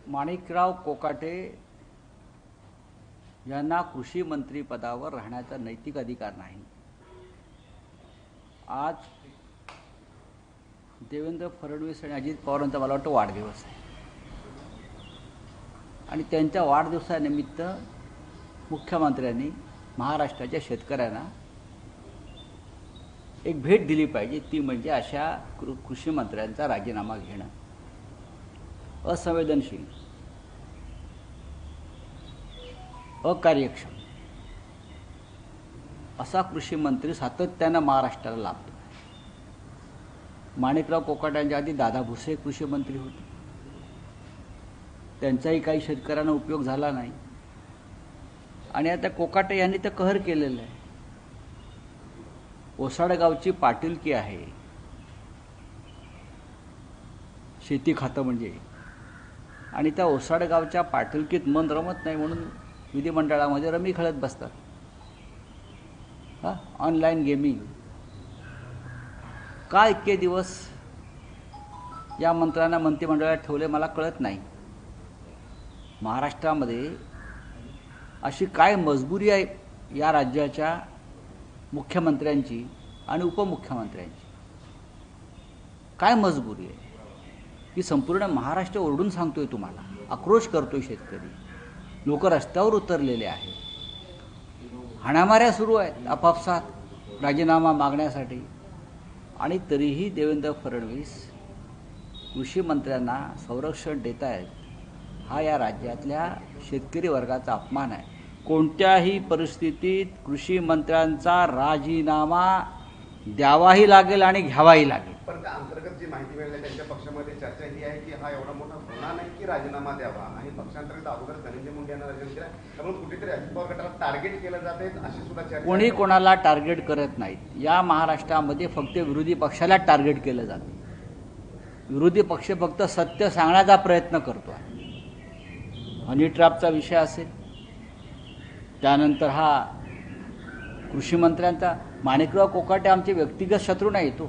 माणिकराव कोकाटे यांना कृषी मंत्री पदावर राहण्याचा नैतिक अधिकार नाही। आज देवेंद्र फडणवीस आणि अजित पवारांचा मला वाटतं वाढदिवस आहे आणि त्यांच्या वाढदिवसानिमित्त मुख्यमंत्र्यांनी महाराष्ट्राच्या शेतकऱ्यांना एक भेट दिली पाहिजे, ती म्हणजे अशा कृषी मंत्र्यांचा राजीनामा घेणं। असंवेदनशील, अकार्यक्षम असा कृषी मंत्री सातत्यानं महाराष्ट्राला लाभतो। माणिकराव कोकाट्यांच्या आधी दादा भुसे कृषी मंत्री होते, त्यांचाही काही शेतकऱ्यांना उपयोग झाला नाही आणि आता कोकाटे यांनी तर कहर केलेला आहे। ओसाडगावची पाटीलकी आहे शेती खातं म्हणजे, आणि त्या ओसाडगावच्या पाटीलकीत मन रमत नाही म्हणून विधिमंडळामध्ये रमी खेळत बसतात। ऑनलाईन गेमिंग का इतके दिवस या मंत्र्यांना मंत्रिमंडळात ठेवले मला कळत नाही। महाराष्ट्रामध्ये अशी काय मजबुरी आहे या राज्याच्या मुख्यमंत्र्यांची आणि उपमुख्यमंत्र्यांची? काय मजबुरी आहे की संपूर्ण महाराष्ट्र ओरडून सांगतोय, तुम्हाला आक्रोश करतोय, शेतकरी लोक रस्त्यावर उतरलेले आहेत, हाणामाऱ्या सुरू आहेत आपापसात राजीनामा मागण्यासाठी, आणि तरीही देवेंद्र फडणवीस कृषी मंत्र्यांना संरक्षण देत आहेत। हा या राज्यातल्या शेतकरी वर्गाचा अपमान आहे। कोणत्याही परिस्थितीत कृषी मंत्र्यांचा राजीनामा द्यावाही लागेल आणि घ्यावाही लागेल। पण त्या अंतर्गत जी माहिती मिळाली त्यांच्या पक्षामध्ये चर्चा ही आहे की हा एवढा मोठा गुन्हा नाही की राजीनामा द्यावा, आणि पक्षांतर्गत अगोदर धनंजय मुंडे यांना राजीनामा दिला, त्यामुळे कुठेतरी अजित पवार गटाला टार्गेट केलं जात आहे अशी सुद्धा चर्चा। कोणी कोणाला टार्गेट करत नाहीत। या महाराष्ट्रामध्ये फक्त विरोधी पक्षाला टार्गेट केलं जातं। विरोधी पक्ष फक्त सत्य सांगण्याचा प्रयत्न करतो आहे। हनी ट्रॅपचा विषय असेल, त्यानंतर हा कृषी मंत्र्यांचा, माणिकराव कोकाटे आमचे व्यक्तिगत शत्रू नाही तो,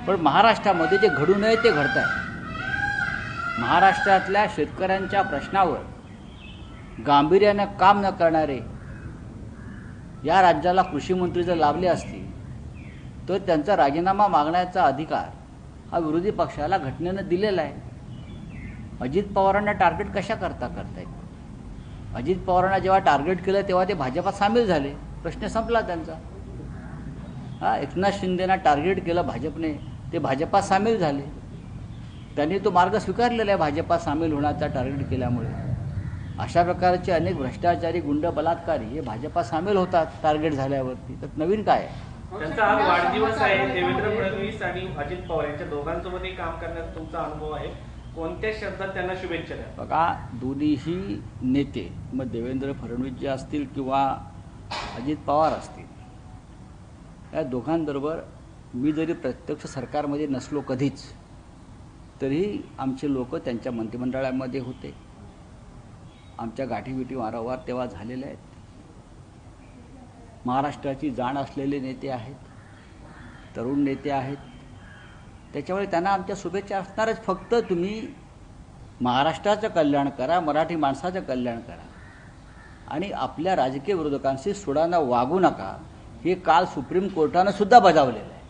पण महाराष्ट्रामध्ये जे घडू नये ते घडत आहे। महाराष्ट्रातल्या शेतकऱ्यांच्या प्रश्नावर गांभीर्यानं काम न करणारे या राज्याला कृषी मंत्री जर लाभले असतील तर त्यांचा राजीनामा मागण्याचा अधिकार हा विरोधी पक्षाला घटनेनं दिलेला आहे। अजित पवारांना टार्गेट कशा करता येईल? अजित पवारांना जेव्हा टार्गेट केलं तेव्हा ते भाजपात सामील झाले, प्रश्न संपला त्यांचा। एकनाथ शिंदेना टार्गेट केलं भाजपने, ते भाजपात सामील झाले, त्यांनी तो मार्ग स्वीकारलेला आहे भाजपात सामील होण्याचा टार्गेट केल्यामुळे। अशा प्रकारचे अनेक भ्रष्टाचारी, गुंड, बलात्कारी हे भाजपात सामील होतात टार्गेट झाल्यावरती। तर नवीन काय आहे? त्यांचा आज वाढदिवस आहे। देवेंद्र फडणवीस आणि अजित पवार यांच्या दोघांसोबतही काम करण्याचा तुमचा अनुभव आहे, कोणत्या शब्दात त्यांना शुभेच्छा द्या? बघा, दोन्हीही नेते, मग देवेंद्र फडणवीस जे असतील किंवा अजित पवार असतील, या दोघांबरोबर मी जरी प्रत्यक्ष सरकारमध्ये नसलो कधीच, तरी आमचे लोक त्यांच्या मंत्रिमंडळामध्ये होते, आमच्या गाठीभेटी वारंवार तेव्हा झालेल्या आहेत। महाराष्ट्राची जाण असलेले नेते आहेत, तरुण नेते आहेत, त्याच्यामुळे त्यांना आमच्या शुभेच्छा असणारच। फक्त तुम्ही महाराष्ट्राचं कल्याण करा, मराठी माणसाचं कल्याण करा आणि आपल्या राजकीय विरोधकांशी सुडानं वागू नका, हे काल सुप्रीम कोर्टानं सुद्धा बजावलेलं आहे।